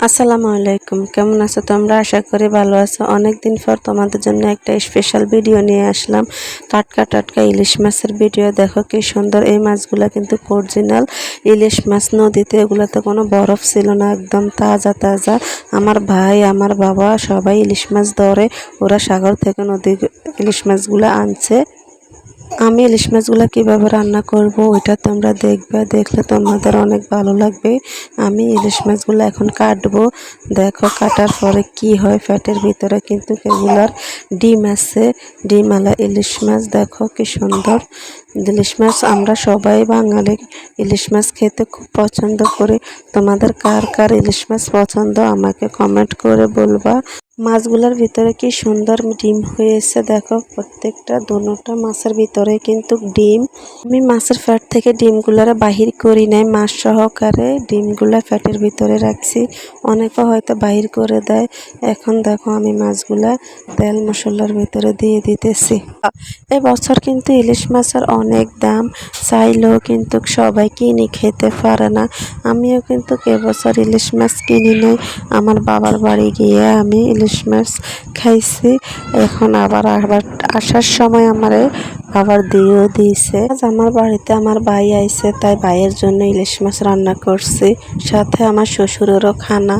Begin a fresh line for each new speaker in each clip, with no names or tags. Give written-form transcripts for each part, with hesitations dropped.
আসসালামু আলাইকুম। কেমন আছো তোমরা? আশা করি ভালো আছো। অনেকদিন পর তোমাদের জন্য একটা স্পেশাল ভিডিও নিয়ে আসলাম। টাটকা টাটকা ইলিশ মাছের ভিডিও। দেখো কি সুন্দর, এই মাছগুলো কিন্তু অরিজিনাল ইলিশ মাছ। নদীতে এগুলোতে কোনো বরফ ছিল না, একদম তাজা তাজা। আমার ভাই, আমার বাবা সবাই ইলিশ মাছ ধরে, ওরা সাগর থেকে নদী ইলিশ মাছগুলো আনছে। আমি ইলিশ মাছগুলো কীভাবে রান্না করব ওইটা তোমরা দেখবে, দেখলে তোমাদের অনেক ভালো লাগবে। আমি ইলিশ মাছগুলো এখন কাটবো। দেখো কাটার পরে কি হয়, পেটের ভিতরে কিন্তু এগুলার ডিম আছে, ডিমওয়ালা ইলিশ মাছ। দেখো কি সুন্দর ইলিশ মাছ। আমরা সবাই বাঙালি ইলিশ মাছ খেতে খুব পছন্দ করি। তোমাদের কার কার ইলিশ মাছ পছন্দ আমাকে কমেন্ট করে বলবা। মাছগুলোর ভিতরে কি সুন্দর ডিম হয়েছে, দেখো প্রত্যেকটা দোনোটা মাছের ভিতরে কিন্তু ডিম। আমি মাছের ফ্যাট থেকে ডিমগুলার বাহির করি নাই, মাছ সহকারে ডিমগুলা ফ্যাটের ভিতরে রাখছি। অনেকে হয়তো বাহির করে দেয়। এখন দেখো আমি মাছগুলা তেল মশলার ভিতরে দিয়ে দিতেছি। এবছর কিন্তু ইলিশ মাছের অনেক দাম, চাইলেও কিন্তু সবাই কিনে খেতে পারে না। আমিও কিন্তু এবছর ইলিশ মাছ কিনি নাই, আমার বাবার বাড়ি গিয়ে আমি ইলিশ মাছ খাইছি। এখন আবার আসার সময় আমারে আবার দিয়েও দিয়েছে। আজ আমার বাড়িতে আমার ভাই আইছে, তাই ভাইয়ের জন্য ইলিশ মাছ রান্না করছি। সাথে আমার শ্বশুরেরও খানা,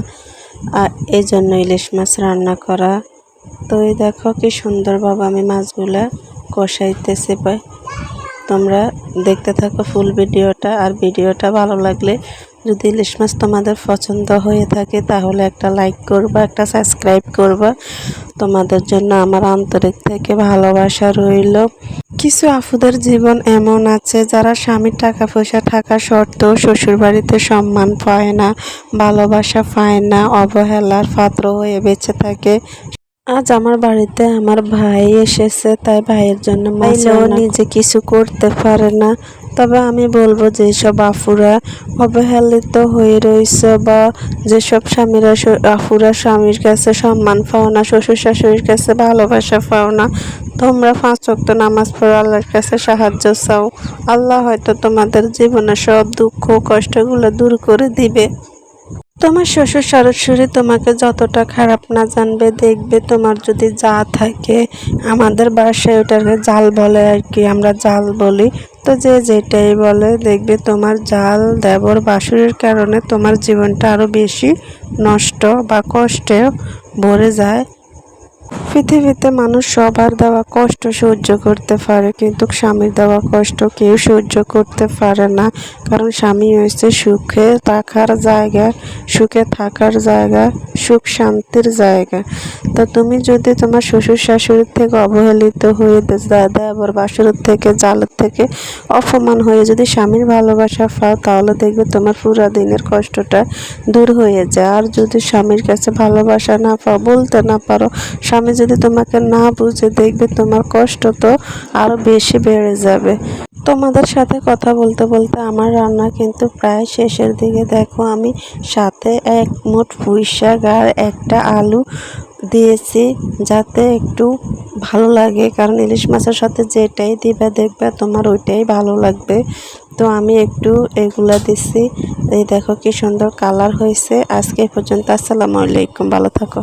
আর এই জন্য ইলিশ মাছ রান্না করা। তো এই দেখো কি সুন্দরভাবে আমি মাছগুলা কষাইতেছি। তোমরা দেখতে থাকো ফুল ভিডিওটা। আর ভিডিওটা ভালো লাগলে যদি ইলিশ মাছ তোমাদের পছন্দ হয়ে থাকে তাহলে একটা লাইক করবা, একটা সাবস্ক্রাইব করবা। তোমাদের জন্য আমার আন্তরিক থেকে ভালোবাসা রইল। কিছু আপুদের জীবন এমন আছে যারা স্বামীর টাকা পয়সা থাকা সত্ত্বেও শ্বশুরবাড়িতে সম্মান পায় না, ভালোবাসা পায় না, অবহেলার পাত্র হয়ে বেঁচে থাকে। আজ আমার বাড়িতে আমার ভাই এসেছে, তাই ভাইয়ের জন্য মাইলেও নিজে কিছু করতে পারে না। তবে আমি বলবো যেসব আফুরা অবহেলিত হয়ে রয়েছে, বা যেসব স্বামীরা আফুরা স্বামীর কাছে সম্মান পাও না, শ্বশুর শাশুড়ির কাছে ভালোবাসা পাও না, তোমরা 5 ওয়াক্ত নামাজ পড়ো, আল্লাহর কাছে সাহায্য চাও। আল্লাহ হয়তো তোমাদের জীবনে সব দুঃখ কষ্টগুলো দূর করে দিবে। তোমার শ্বশুর শাশুড়ি তোমাকে যতটা খারাপ না জানবে, দেখবে তোমার যদি যা থাকে, আমাদের বাসায় ওটাকে জাল বলে আর কি, আমরা জাল বলি। তো যে যেটাই বলে, দেখবে তোমার জাল দেবর বাসুরের কারণে তোমার জীবনটা আরও বেশি নষ্ট বা কষ্টে ভরে যায়। পৃথিবীতে মানুষ সবার দেওয়া কষ্ট সহ্য করতে পারে, কিন্তু স্বামীর দেওয়া কষ্ট কেউ সহ্য করতে পারে না। কারণ স্বামী হচ্ছে সুখে থাকার জায়গা, সুখে থাকার জায়গা, সুখ শান্তির জায়গা। তো তুমি যদি তোমার শ্বশুর শাশুড়ির থেকে অবহেলিত হয়ে, দেবর বাসুরের থেকে, জালের থেকে অপমান হয়ে যদি স্বামীর ভালোবাসা পাও, তাহলে দেখবে তোমার পুরা দিনের কষ্টটা দূর হয়ে যায়। আর যদি স্বামীর কাছে ভালোবাসা না পাও, বলতে না পারো, স্বামী যদি তোমাকে না বুঝে, দেখবে তোমার কষ্ট তো আরো বেশি বেড়ে যাবে। তোমাদের সাথে কথা বলতে বলতে আমার রান্না কিন্তু প্রায় শেষের দিকে। দেখো আমি সাথে 1 মুঠ পুঁই শাক আর একটা আলু দিয়েছি, যাতে একটু ভালো লাগে। কারণ ইলিশ মাছের সাথে যেটাই দিবে দেখবে তোমার ওইটাই ভালো লাগবে। তো আমি একটু এগুলা দিছি। এই দেখো কি সুন্দর কালার হয়েছে। আজকে এই পর্যন্ত। আসসালামু আলাইকুম, ভালো থাকো।